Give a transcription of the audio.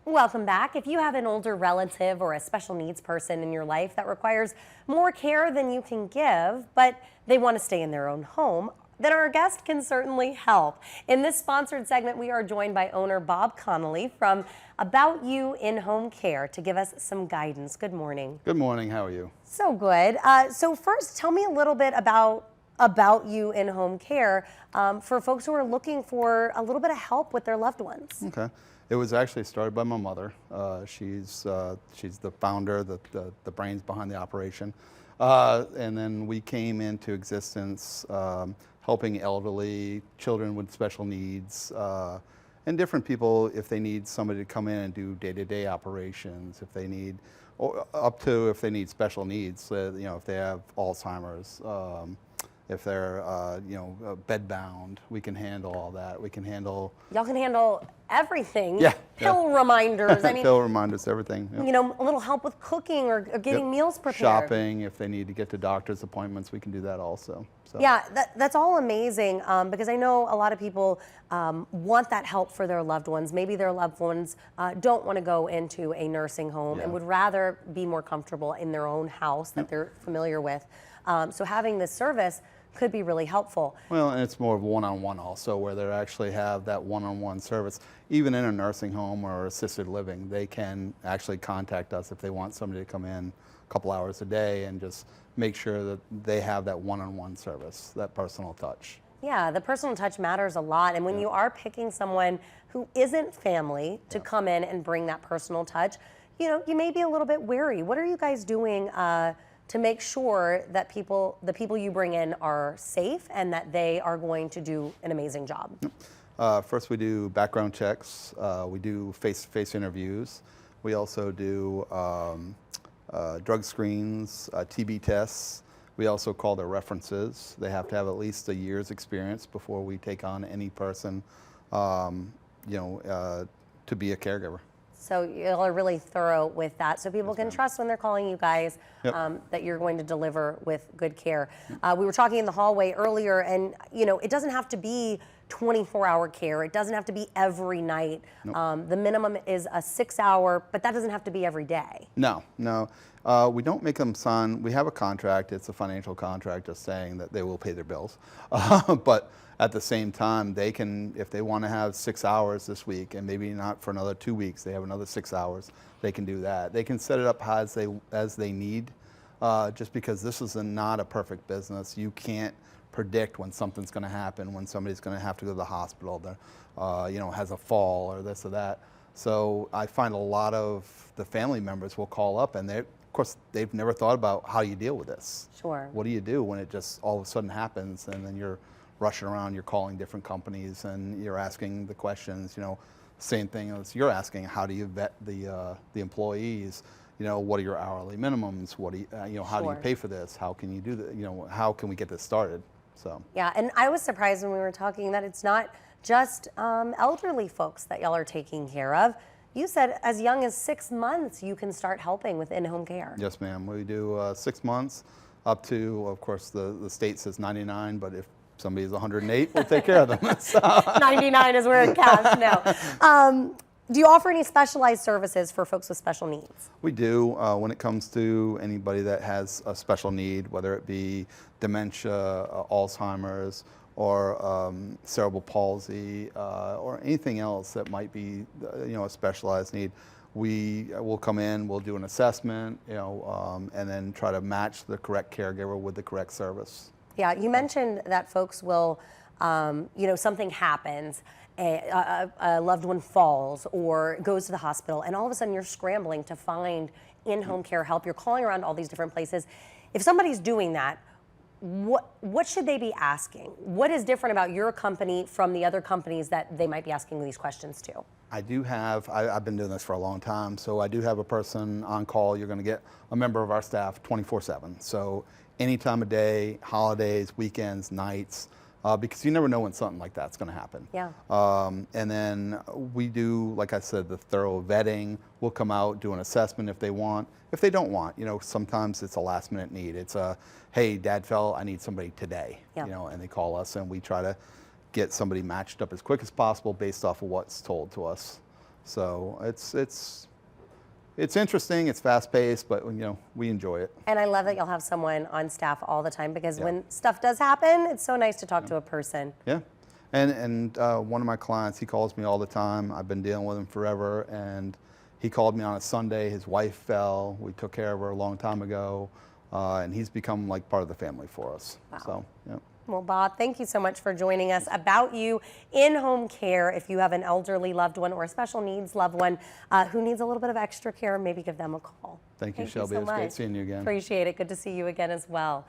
Welcome back. If you have an older relative or a special needs person in your life that requires more care than you can give, but they want to stay in their own home, then our guest can certainly help. In this sponsored segment, we are joined by owner Bob Connolly from About You In-Home Care to give us some guidance. Good morning. Good morning. How are you? So good. So first, tell me a little bit about You In-Home Care for folks who are looking for a little bit of help with their loved ones. Okay. It was actually started by my mother. She's the founder, the brains behind the operation. And then we came into existence helping elderly, children with special needs, and different people if they need somebody to come in and do day-to-day operations, if they need, or up to if they need special needs, if they have Alzheimer's, if they're bed-bound, we can handle all that. We can handle. Y'all can handle everything. Yeah. Pill reminders. I mean, pill reminders, everything. Yep. You know, a little help with cooking or getting meals prepared. Shopping, if they need to get to doctor's appointments, we can do that also. So. Yeah, that's all amazing because I know a lot of people want that help for their loved ones. Maybe their loved ones don't want to go into a nursing home and would rather be more comfortable in their own house that they're familiar with. So having this service could be really helpful. Well, and it's more of one-on-one also, where they actually have that one-on-one service. Even in a nursing home or assisted living, they can actually contact us if they want somebody to come in a couple hours a day and just make sure that they have that one-on-one service, that personal touch. Yeah, the personal touch matters a lot. And when you are picking someone who isn't family to come in and bring that personal touch, you know, you may be a little bit wary. What are you guys doing to make sure that the people you bring in are safe and that they are going to do an amazing job? First, we do background checks. We do face-to-face interviews. We also do drug screens, TB tests. We also call their references. They have to have at least a year's experience before we take on any person, to be a careger. So y'all are really thorough with that, so people can trust when they're calling you guys that you're going to deliver with good care. We were talking in the hallway earlier, and it doesn't have to be 24-hour care. It doesn't have to be every night. Nope. The minimum is a 6-hour, but that doesn't have to be every day. No. We don't make them sign. We have a contract. It's a financial contract just saying that they will pay their bills. But at the same time, they can, if they want to have 6 hours this week and maybe not for another 2 weeks, they have another 6 hours, they can do that. They can set it up as they need, just because this is not a perfect business. You can't predict when something's going to happen, when somebody's going to have to go to the hospital, has a fall or this or that. So I find a lot of the family members will call up and of course, they've never thought about how you deal with this. Sure. What do you do when it just all of a sudden happens and then you're rushing around, you're calling different companies and you're asking the questions, same thing as you're asking, how do you vet the employees? What are your hourly minimums? What do you, how do you pay for this? How can you do that? How can we get this started? So. Yeah, and I was surprised when we were talking that it's not just elderly folks that y'all are taking care of. You said as young as 6 months you can start helping with in-home care. Yes, ma'am. We do 6 months up to, of course, the state says 99, but if somebody's 108, we'll take care of them. 99 is where it counts now. Do you offer any specialized services for folks with special needs? We do. When it comes to anybody that has a special need, whether it be dementia, Alzheimer's, or cerebral palsy, or anything else that might be, a specialized need, we will come in, we'll do an assessment, and then try to match the correct caregiver with the correct service. Yeah, you mentioned that folks will, something happens, a loved one falls or goes to the hospital, and all of a sudden you're scrambling to find in-home care help. You're calling around all these different places. If somebody's doing that, what should they be asking? What is different about your company from the other companies that they might be asking these questions to? I do have, I've been doing this for a long time, so I do have a person on call. You're going to get a member of our staff 24/7. So any time of day, holidays, weekends, nights, because you never know when something like that's going to happen. Yeah. And then we do, like I said, the thorough vetting. We'll come out, do an assessment if they want. If they don't want, sometimes it's a last minute need. It's a, hey, Dad fell, I need somebody today. Yeah. And they call us and we try to get somebody matched up as quick as possible based off of what's told to us. So it's interesting. It's fast paced, but we enjoy it. And I love that you'll have someone on staff all the time, because Yeah. when stuff does happen, it's so nice to talk to a person. Yeah. And one of my clients, he calls me all the time. I've been dealing with him forever, and he called me on a Sunday. His wife fell. We took care of her a long time ago, and he's become like part of the family for us. Wow. So, yeah. Well, Bob, thank you so much for joining us. About You in-home care. If you have an elderly loved one or a special needs loved one who needs a little bit of extra care, maybe give them a call. Thank you, so Shelby. It was great much. seeing you again. Appreciate it. Good to see you again as well.